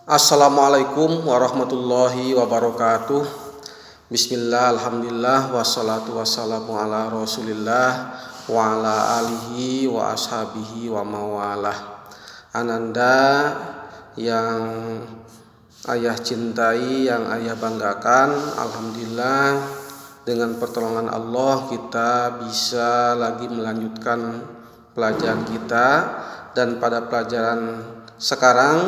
Assalamualaikum warahmatullahi wabarakatuh. Bismillah, alhamdulillah, wassalatu wassalamu ala rasulillah wa ala alihi wa ashabihi wa mawalah. Ananda yang ayah cintai, yang ayah banggakan, alhamdulillah dengan pertolongan Allah kita bisa lagi melanjutkan pelajaran kita. Dan pada pelajaran sekarang,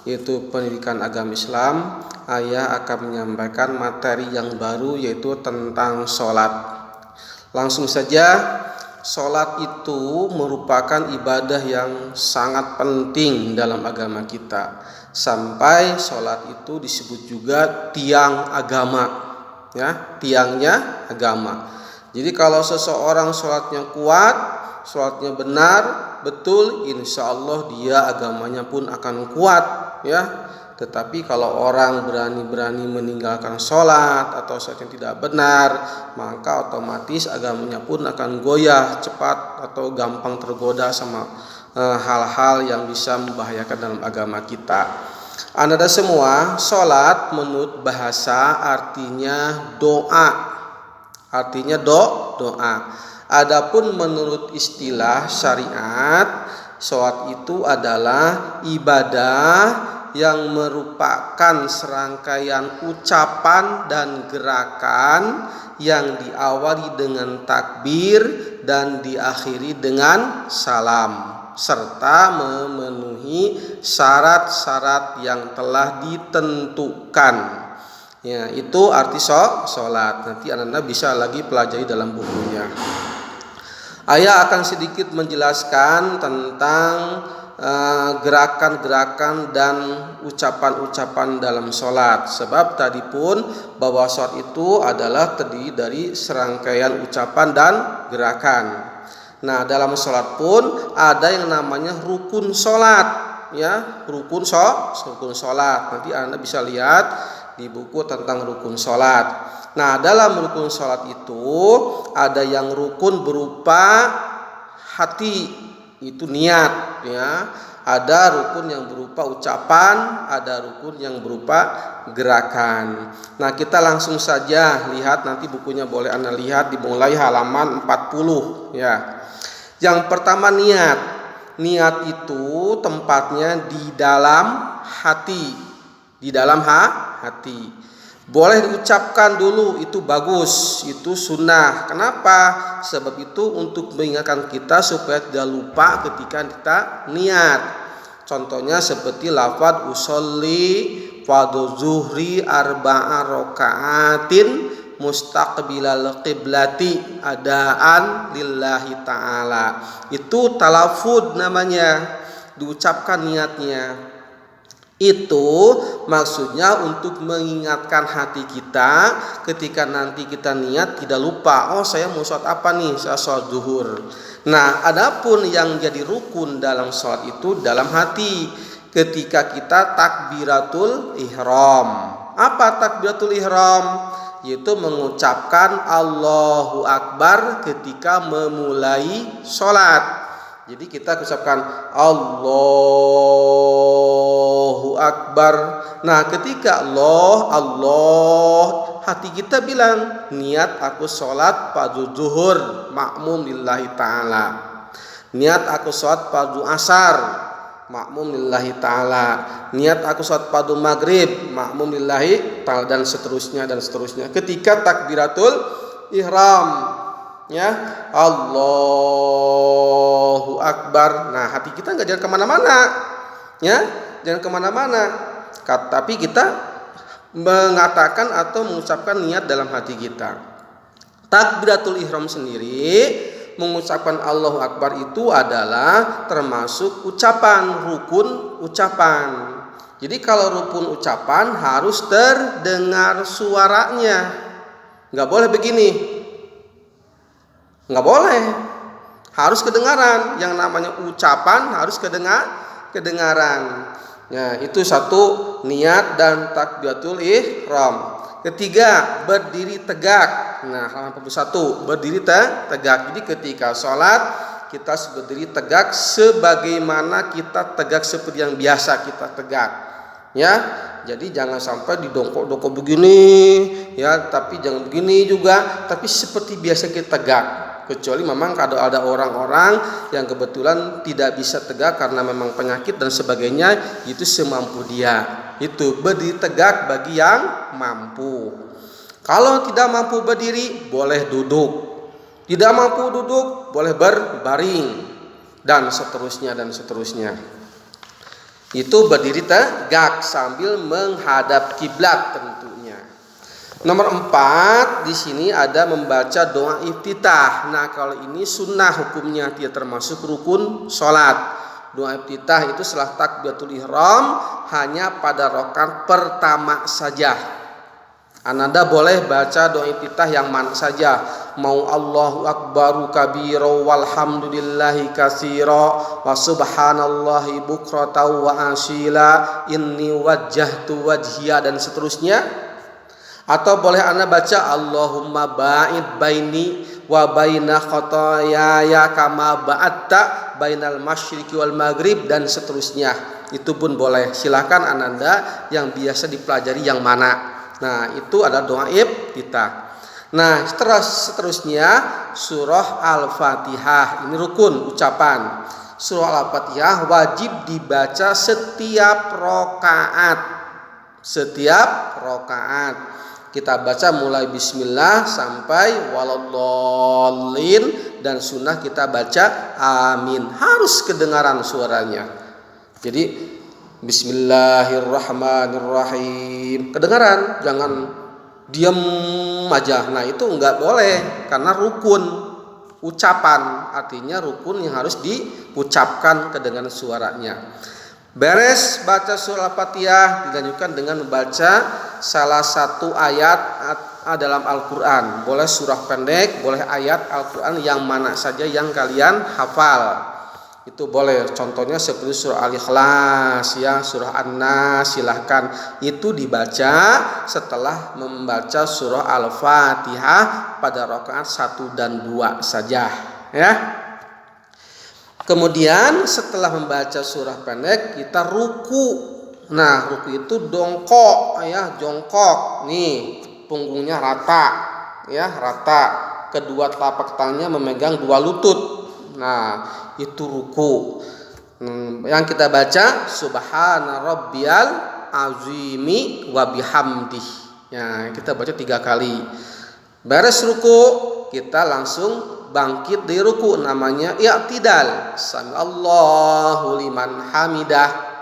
yaitu pendidikan agama Islam, ayah akan menyampaikan materi yang baru, yaitu tentang sholat. Langsung saja, sholat itu merupakan ibadah yang sangat penting dalam agama kita. Sampai sholat itu disebut juga tiang agama, ya, tiangnya agama. Jadi kalau seseorang sholatnya kuat, sholatnya benar, betul, insya Allah dia agamanya pun akan kuat, ya. Tetapi kalau orang berani-berani meninggalkan sholat atau sholat yang tidak benar, maka otomatis agamanya pun akan goyah cepat atau gampang tergoda sama hal-hal yang bisa membahayakan dalam agama kita. Anda semua, sholat menurut bahasa artinya doa, artinya doa. Adapun menurut istilah syariat, sholat itu adalah ibadah yang merupakan serangkaian ucapan dan gerakan yang diawali dengan takbir dan diakhiri dengan salam, serta memenuhi syarat-syarat yang telah ditentukan. Ya, itu arti sholat. Nanti Anda bisa lagi pelajari dalam bukunya. Ayah akan sedikit menjelaskan tentang gerakan-gerakan dan ucapan-ucapan dalam sholat. Sebab tadi pun bahwa sholat itu adalah terdiri dari serangkaian ucapan dan gerakan. Nah, dalam sholat pun ada yang namanya rukun sholat, ya, rukun sholat. Nanti Anda bisa lihat di buku tentang rukun sholat. Nah, dalam rukun sholat itu ada yang rukun berupa hati, itu niat, ya. Ada rukun yang berupa ucapan, ada rukun yang berupa gerakan. Nah, kita langsung saja lihat, nanti bukunya boleh Anda lihat dimulai halaman 40, ya. Yang pertama niat. Niat itu tempatnya di dalam hati, di dalam hati. Boleh diucapkan dulu, itu bagus, itu sunnah. Kenapa? Sebab itu untuk mengingatkan kita supaya tidak lupa ketika kita niat. Contohnya seperti lafaz usolli fardhu zuhri arba'a raka'atin mustaqbilal qiblati adaan lillahi ta'ala. Itu talafud namanya, diucapkan niatnya. Itu maksudnya untuk mengingatkan hati kita ketika nanti kita niat tidak lupa, oh saya mau sholat apa nih, saya sholat zuhur. Nah, adapun yang jadi rukun dalam sholat itu dalam hati, ketika kita takbiratul ihram. Apa takbiratul ihram? Yaitu mengucapkan Allahu Akbar ketika memulai sholat. Jadi kita ucapkan Allahu Akbar. Nah, ketika Allah, hati kita bilang niat aku sholat fardu zuhur makmum lillahi ta'ala. Niat aku sholat fardu asar makmum lillahi ta'ala. Niat aku sholat fardu maghrib makmum lillahi ta'ala, dan seterusnya dan seterusnya. Ketika takbiratul ihram, ya, Allahu Akbar. Nah, hati kita nggak jangan kemana-mana, ya, jangan kemana-mana. Tapi kita mengatakan atau mengucapkan niat dalam hati kita. Takbiratul ihram sendiri, mengucapkan Allahu Akbar itu adalah termasuk ucapan, rukun ucapan. Jadi kalau rukun ucapan harus terdengar suaranya. Nggak boleh begini, nggak boleh, harus kedengaran. Yang namanya ucapan harus kedengaran. Nah, itu satu, niat dan takbiratul ihram. Ketiga, berdiri tegak. Nah, halaman 41, berdiri tegak. Jadi ketika sholat kita berdiri tegak sebagaimana kita tegak seperti yang biasa kita tegak. ya. Jadi jangan sampai didongkok-dongkok begini ya, tapi jangan begini juga, tapi seperti biasa kita tegak. Kecuali memang kalau ada orang-orang yang kebetulan tidak bisa tegak karena memang penyakit dan sebagainya, itu semampu dia. Itu berdiri tegak bagi yang mampu. Kalau tidak mampu berdiri, boleh duduk. Tidak mampu duduk, boleh berbaring, dan seterusnya dan seterusnya. Itu berdiri tegak sambil menghadap kiblat tentunya. Nomor 4, di sini ada membaca doa iftitah. Nah, kalau ini sunnah hukumnya, tidak termasuk rukun sholat. Doa iftitah itu setelah takbiratul ihram, hanya pada rakaat pertama saja. Ananda boleh baca doa iftitah yang mana saja, mau Allahu akbaru kabira walhamdulillahi katsira wa subhanallahi bukratan wa asila inni wajjahtu wajhiya dan seterusnya. Atau boleh Anda baca Allahumma ba'id baini wa baina khotoyaya kama ba'atta bainal masyriqi wal maghrib dan seterusnya. Itu pun boleh. Silakan Ananda yang biasa dipelajari yang mana. Nah, itu adalah doa iftitah. Nah, seterusnya surah Al-Fatihah. Ini rukun ucapan. Surah Al-Fatihah wajib dibaca setiap rakaat. Setiap rakaat. Kita baca mulai bismillah sampai waladhdallin, dan sunnah kita baca amin. Harus kedengaran suaranya. Jadi bismillahirrahmanirrahim kedengaran, jangan diam aja. Nah, itu enggak boleh karena rukun ucapan, artinya rukun yang harus diucapkan kedengaran suaranya. Beres baca surah Al-Fatihah, dilanjutkan dengan membaca salah satu ayat dalam Al-Quran. Boleh surah pendek, boleh ayat Al-Quran yang mana saja yang kalian hafal. Itu boleh, contohnya seperti surah Al-Ikhlas ya, surah An-Nas, silahkan itu dibaca setelah membaca surah Al-Fatihah pada rakaat 1 dan 2 saja ya. Kemudian setelah membaca surah pendek kita ruku. Nah, ruku itu dongkok ya, jongkok. Nih, punggungnya rata ya, rata. Kedua telapak tangannya memegang dua lutut. Nah, itu ruku. Yang kita baca subhana rabbiyal azimi wa bihamdih. Ya, kita baca 3 kali. Beres ruku, kita langsung bangkit dari ruku, namanya i'tidal. Sami Allahu liman hamidah.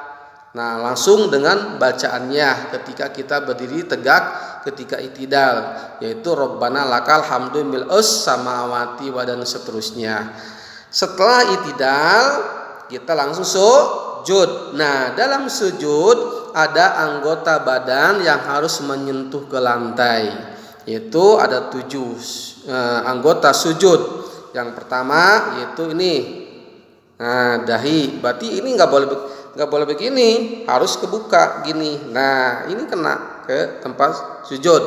Nah, langsung dengan bacaannya ketika kita berdiri tegak ketika i'tidal, yaitu Rabbana lakal hamdu mil'us samawati wa dan seterusnya. Setelah i'tidal kita langsung sujud. Nah, dalam sujud ada anggota badan yang harus menyentuh ke lantai. Yaitu ada 7 anggota sujud. Yang pertama yaitu ini. Nah, dahi. Berarti ini nggak boleh begini, harus kebuka gini. Nah, ini kena ke tempat sujud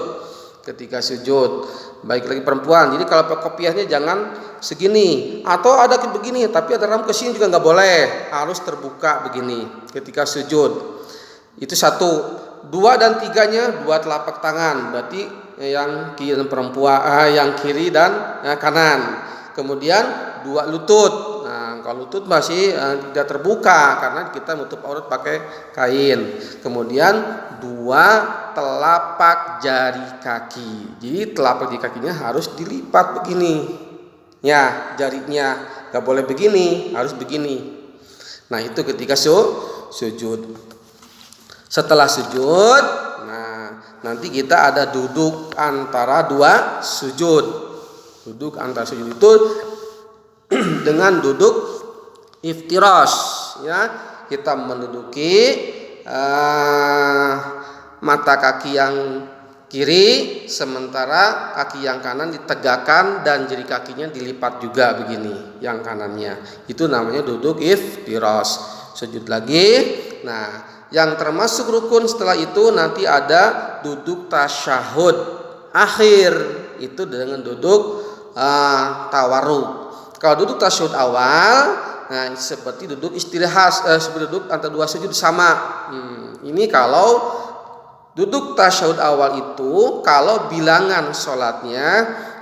ketika sujud. Baik lagi perempuan. Jadi kalau kopiahnya jangan segini, atau ada begini tapi ada ram kesini juga nggak boleh, harus terbuka begini ketika sujud. Itu 1. 2 dan 3-nya 2 telapak tangan, berarti yang kiri dan perempuan, yang kiri dan kanan. Kemudian 2 lutut. Nah, kalau lutut masih tidak terbuka karena kita nutup aurat pakai kain. Kemudian 2 telapak jari kaki. Jadi telapak jari kakinya harus dilipat begini. Ya, jarinya nggak boleh begini, harus begini. Nah, itu ketika sujud. Setelah sujud, nah nanti kita ada duduk antara 2 sujud. Duduk antara sujud itu dengan duduk iftirash ya. Kita menduduki mata kaki yang kiri, sementara kaki yang kanan ditegakkan dan jari kakinya dilipat juga begini, yang kanannya. Itu namanya duduk iftirash. Sujud lagi. Nah, yang termasuk rukun setelah itu nanti ada duduk tasyahud akhir, itu dengan duduk tawarruk. Kalau duduk tasyahud awal Nah, seperti duduk istirahat, seperti duduk antara dua sujud sama. Ini kalau duduk tasyahud awal itu kalau bilangan sholatnya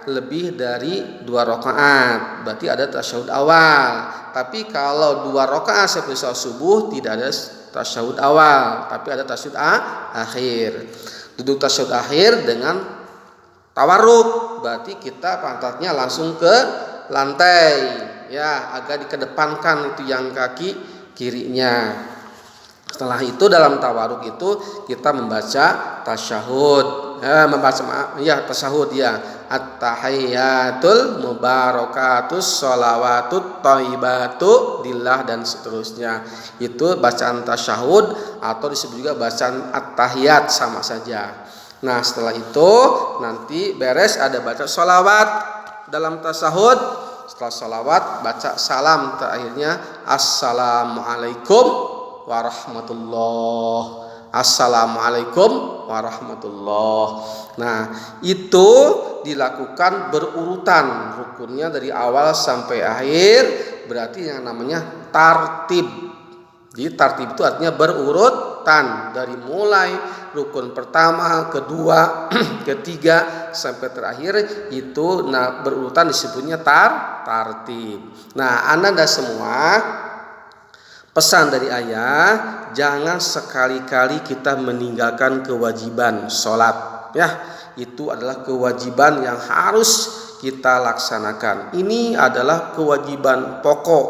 lebih dari 2 rakaat, berarti ada tasyahud awal. Tapi kalau 2 rakaat seperti sholat subuh tidak ada tasyahud awal, tapi ada tasyahud akhir. Duduk tasyahud akhir dengan tawarruk, berarti kita pantatnya langsung ke lantai, ya, agak dikedepankan itu yang kaki kirinya. Setelah itu dalam tawarruk itu kita membaca tasyahud, tasyahud ya, at-tahiyyatul mubarakatus sholawatut thayyibatu lillah dan seterusnya. Itu bacaan tasyahud atau disebut juga bacaan at-tahiyyat, sama saja. Nah, setelah itu nanti beres ada baca sholawat dalam tasyahud. Setelah sholawat baca salam terakhirnya assalamualaikum warahmatullah. Assalamualaikum warahmatullah. Nah, itu dilakukan berurutan rukunnya dari awal sampai akhir, berarti yang namanya tartib. Jadi tartib itu artinya berurutan dari mulai rukun pertama, kedua, ketiga sampai terakhir itu berurutan disebutnya tartib. Nah, Anda semua, pesan dari ayah, jangan sekali-kali kita meninggalkan kewajiban sholat, ya. Itu adalah kewajiban yang harus kita laksanakan. Ini adalah kewajiban pokok,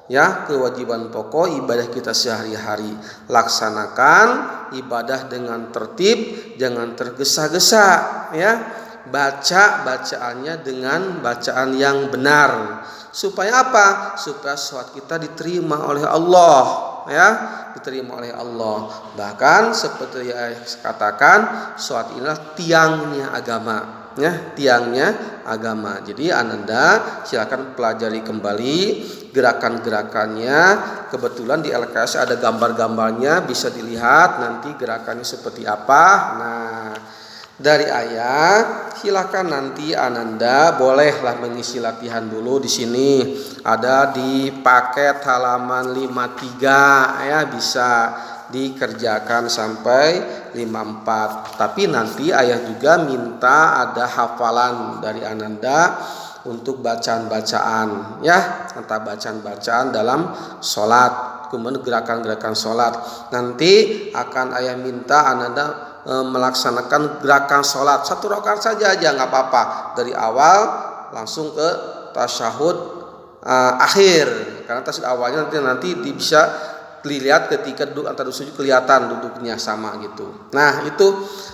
ya, kewajiban pokok ibadah kita sehari-hari. Laksanakan ibadah dengan tertib, jangan tergesa-gesa, ya. Bacaannya dengan bacaan yang benar. Supaya apa? Supaya sholat kita diterima oleh Allah, ya, diterima oleh Allah. Bahkan seperti yang saya katakan, sholat inilah tiangnya agama, ya, tiangnya agama. Jadi Ananda silakan pelajari kembali gerakan-gerakannya. Kebetulan di LKS ada gambar-gambarnya, bisa dilihat nanti gerakannya seperti apa. Nah, dari ayah silakan nanti Ananda bolehlah mengisi latihan dulu di sini. Ada di paket halaman 53, ya, bisa dikerjakan sampai 54. Tapi nanti ayah juga minta ada hafalan dari Ananda untuk bacaan-bacaan, ya, entah bacaan-bacaan dalam sholat, kemudian gerakan-gerakan sholat. Nanti akan ayah minta Ananda melaksanakan gerakan sholat 1 rakaat saja nggak apa-apa, dari awal langsung ke tasyahud akhir, karena tasyahud awalnya nanti bisa dilihat ketika duduk antara sujud kelihatan duduknya sama gitu. Nah, itu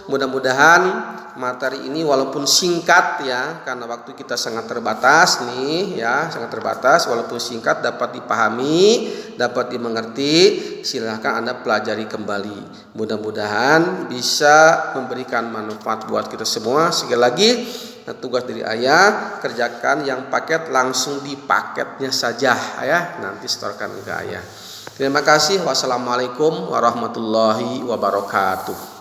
mudah-mudahan materi ini walaupun singkat, ya, karena waktu kita sangat terbatas nih, ya, sangat terbatas, walaupun singkat dapat dipahami, dapat dimengerti. Silahkan Anda pelajari kembali. Mudah-mudahan bisa memberikan manfaat buat kita semua. Sekali lagi, tugas dari ayah, kerjakan yang paket langsung di paketnya saja, ya, nanti setorkan ke ayah. Terima kasih. Wassalamualaikum warahmatullahi wabarakatuh.